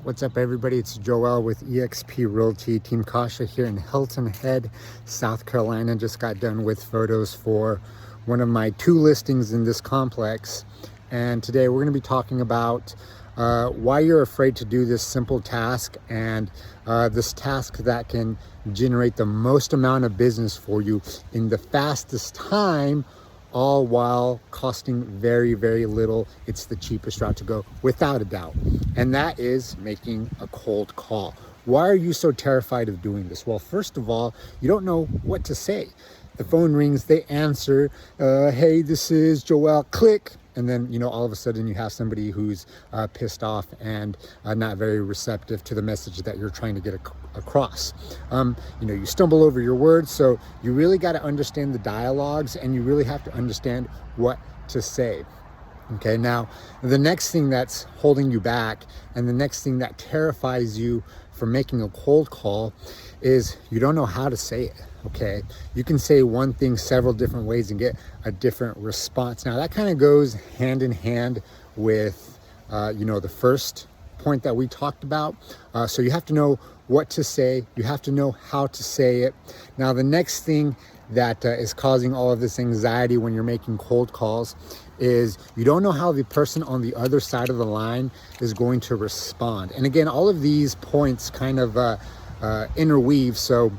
What's up, everybody? It's Joel with eXp Realty, Team Kasia here in Hilton Head, South Carolina. Just got done with photos for one of my 2 listings in this complex. And today we're going to be talking about why you're afraid to do this simple task, and this task that can generate the most amount of business for you in the fastest time, all while costing very, very little. It's the cheapest route to go, without a doubt. And that is making a cold call. Why are you so terrified of doing this? Well, first of all, you don't know what to say. The phone rings, they answer, hey, this is Joel, click. And then, all of a sudden you have somebody who's pissed off and not very receptive to the message that you're trying to get across. You stumble over your words, so you really got to understand the dialogues, and you really have to understand what to say. Okay, now the next thing that's holding you back, and the next thing that terrifies you from making a cold call, is you don't know how to say it. Okay, you can say one thing several different ways and get a different response. Now that kind of goes hand in hand with the first point that we talked about. So you have to know what to say, you have to know how to say it. Now the next thing that is causing all of this anxiety when you're making cold calls is you don't know how the person on the other side of the line is going to respond. And again, all of these points kind of interweave. So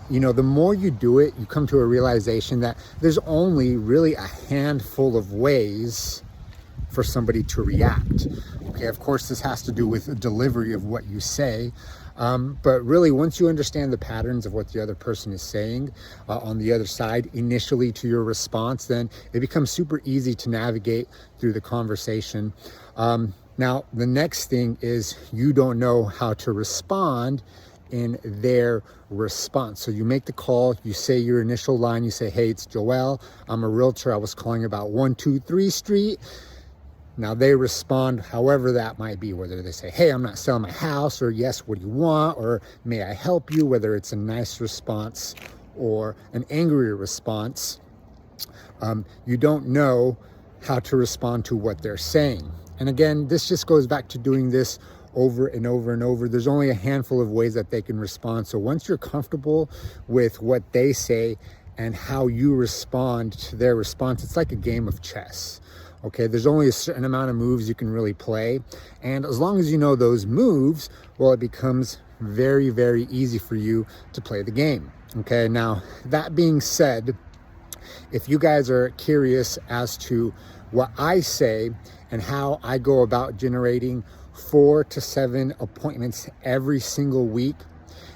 the more you do it, you come to a realization that there's only really a handful of ways for somebody to react. Okay, of course, this has to do with the delivery of what you say. But really, once you understand the patterns of what the other person is saying on the other side initially to your response, then it becomes super easy to navigate through the conversation. Now, the next thing is you don't know how to respond in their response. So you make the call, you say your initial line, you say, hey, it's Joel, I'm a realtor, I was calling about 123 Street. Now they respond however that might be, whether they say, hey, I'm not selling my house, or yes, what do you want, or may I help you, whether it's a nice response or an angry response. You don't know how to respond to what they're saying. And again, this just goes back to doing this over and over and over. There's only a handful of ways that they can respond. So once you're comfortable with what they say and how you respond to their response, it's like a game of chess. Okay, there's only a certain amount of moves you can really play. And as long as you know those moves, well, it becomes very, very easy for you to play the game. Okay, now that being said, if you guys are curious as to what I say and how I go about generating 4 to 7 appointments every single week,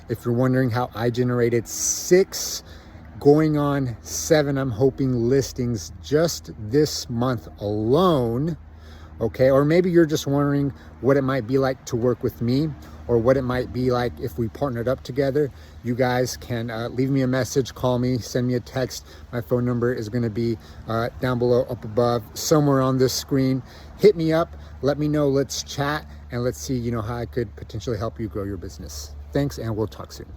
if you're wondering how I generated 6 going on 7, I'm hoping, listings just this month alone, okay, or maybe you're just wondering what it might be like to work with me, or what it might be like if we partnered up together, you guys can leave me a message, call me, send me a text. My phone number is going to be down below, up above, somewhere on this screen. Hit me up, let me know, let's chat, and let's see how I could potentially help you grow your business. Thanks, and we'll talk soon.